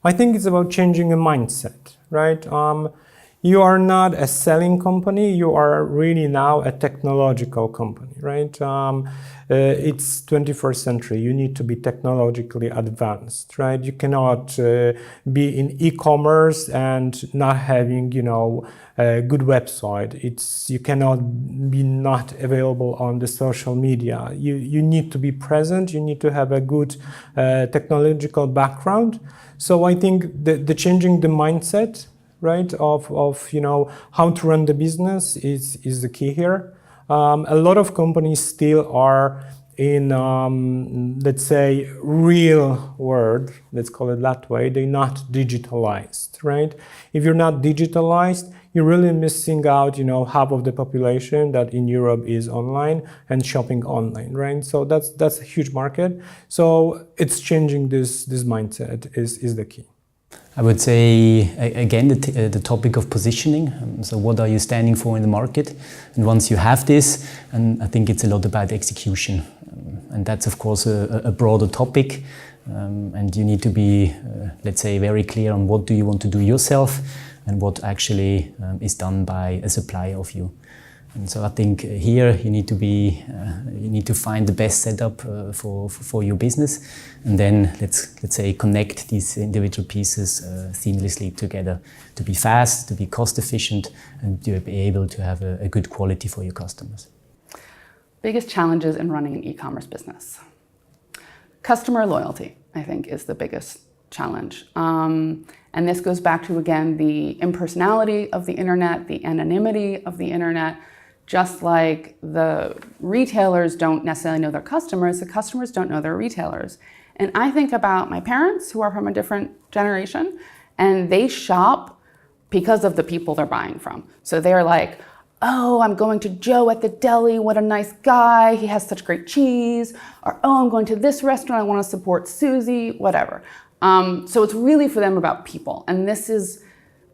I think it's about changing a mindset, right? You are not a selling company, you are really now a technological company, right? It's 21st century, you need to be technologically advanced, right? You cannot be in e-commerce and not having, a good website. You cannot be not available on the social media. You need to be present, you need to have a good technological background. So I think the changing the mindset, right, of how to run the business is the key here. A lot of companies still are in, let's say, real world, let's call it that way. They're not digitalized, right? If you're not digitalized, you're really missing out, half of the population that in Europe is online and shopping online, right? So that's a huge market. So it's changing this mindset is the key. I would say, again, the topic of positioning. So what are you standing for in the market? And once you have this, and I think it's a lot about execution. And that's, of course, a broader topic. And you need to be, let's say, very clear on what do you want to do yourself and what actually is done by a supplier of you. And so I think here you need to find the best setup for your business, and then let's say connect these individual pieces seamlessly together to be fast, to be cost efficient, and to be able to have a good quality for your customers. Biggest challenges in running an e-commerce business. Customer loyalty, I think, is the biggest challenge. And this goes back to, again, the impersonality of the internet, the anonymity of the internet. Just like the retailers don't necessarily know their customers, the customers don't know their retailers. And I think about my parents, who are from a different generation, and they shop because of the people they're buying from. So they're like, oh, I'm going to Joe at the deli, what a nice guy, he has such great cheese. Or, oh, I'm going to this restaurant, I want to support Susie, whatever. So it's really for them about people. And this is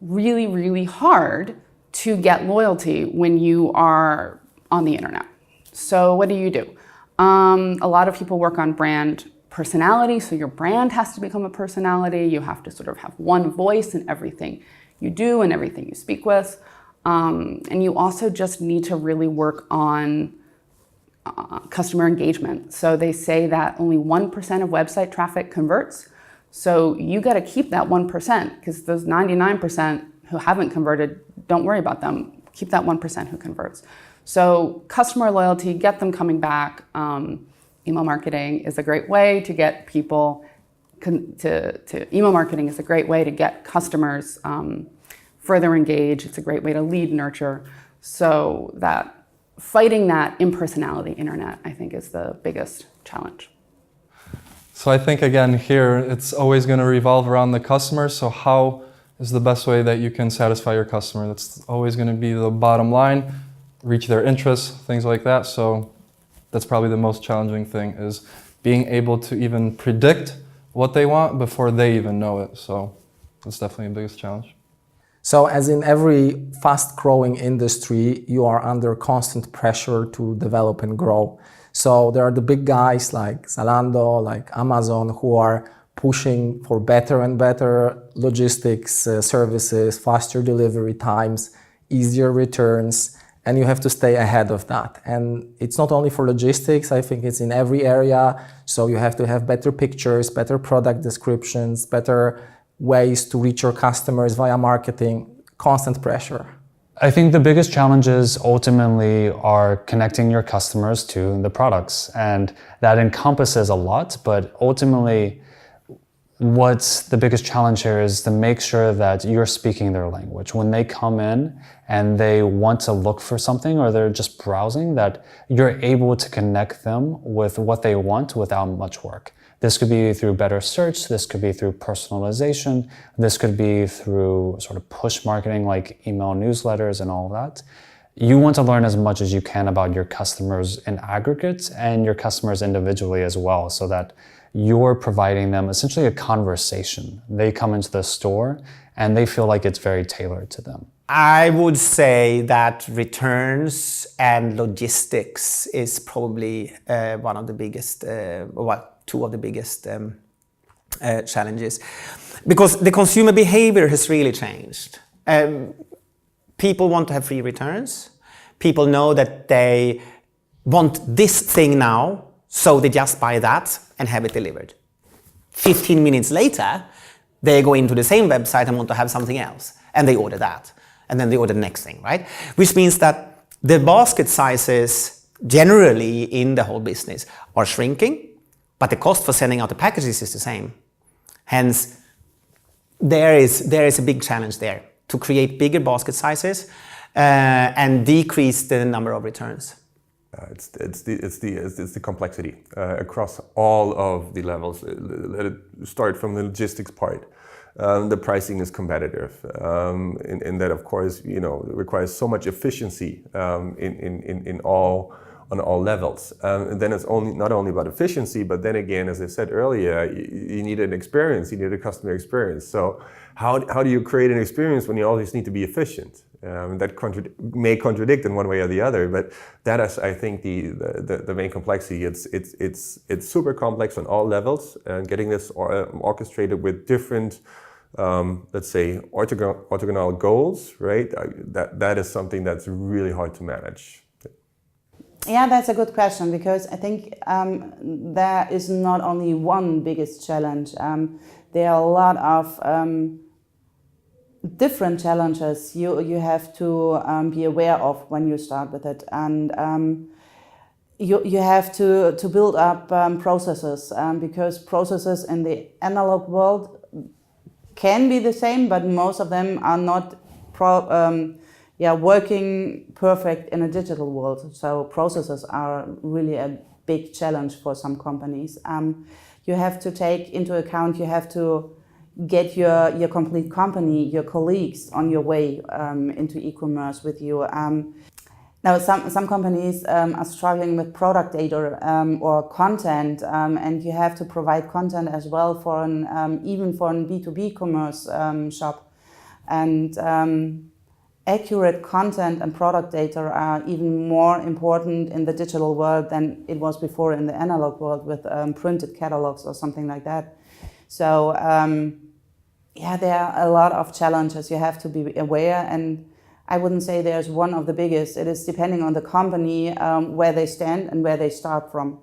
really, really hard to get loyalty when you are on the internet. So what do? A lot of people work on brand personality, so your brand has to become a personality. You have to sort of have one voice in everything you do and everything you speak with. And you also just need to really work on customer engagement. So they say that only 1% of website traffic converts. So you got to keep that 1%, because those 99% who haven't converted, don't worry about them. Keep that 1% who converts. So customer loyalty, get them coming back. Email marketing is a great way to get people email marketing is a great way to get customers further engaged. It's a great way to lead nurture. So that fighting that impersonality internet, I think, is the biggest challenge. So I think, again, here it's always going to revolve around the customer. So how is the best way that you can satisfy your customer? That's always going to be the bottom line, reach their interests, things like that. So that's probably the most challenging thing, is being able to even predict what they want before they even know it. So that's definitely the biggest challenge. So as in every fast-growing industry, you are under constant pressure to develop and grow. So there are the big guys like Zalando, like Amazon, who are pushing for better and better logistics services, faster delivery times, easier returns, and you have to stay ahead of that. And it's not only for logistics, I think it's in every area. So you have to have better pictures, better product descriptions, better ways to reach your customers via marketing, constant pressure. I think the biggest challenges ultimately are connecting your customers to the products, and that encompasses a lot, but ultimately what's the biggest challenge here is to make sure that you're speaking their language. When they come in and they want to look for something, or they're just browsing, that you're able to connect them with what they want without much work. This could be through better search, this could be through personalization, this could be through sort of push marketing like email newsletters and all of that. You want to learn as much as you can about your customers in aggregate and your customers individually as well, so that you're providing them essentially a conversation. They come into the store and they feel like it's very tailored to them. I would say that returns and logistics is probably one of the biggest, two of the biggest challenges. Because the consumer behavior has really changed. People want to have free returns. People know that they want this thing now, so they just buy that and have it delivered. 15 minutes later, they go into the same website and want to have something else, and they order that. And then they order the next thing, right? Which means that the basket sizes generally in the whole business are shrinking, but the cost for sending out the packages is the same. Hence, there is a big challenge there to create bigger basket sizes and decrease the number of returns. It's the complexity across all of the levels. Let it start from the logistics part. The pricing is competitive, and that, of course, requires so much efficiency on all levels. And then it's not only about efficiency, but then again, as I said earlier, you need an experience, you need a customer experience. So how do you create an experience when you always need to be efficient? That may contradict in one way or the other, but that is, I think, the main complexity. It's super complex on all levels, and getting this orchestrated with different, let's say, orthogonal goals, right? That is something that's really hard to manage. Yeah, that's a good question, because I think there is not only one biggest challenge. There are a lot of different challenges you have to be aware of when you start with it, and you have to build up processes, because processes in the analog world can be the same, but most of them are not working perfect in a digital world. So processes are really a big challenge for some companies. You have to take into account, you have to get your complete company, your colleagues on your way into e-commerce with you. Now, some companies are struggling with product data or content, and you have to provide content as well for even for a B2B commerce shop. And accurate content and product data are even more important in the digital world than it was before in the analog world with printed catalogs or something like that. So there are a lot of challenges you have to be aware, and I wouldn't say there's one of the biggest. It is depending on the company where they stand and where they start from.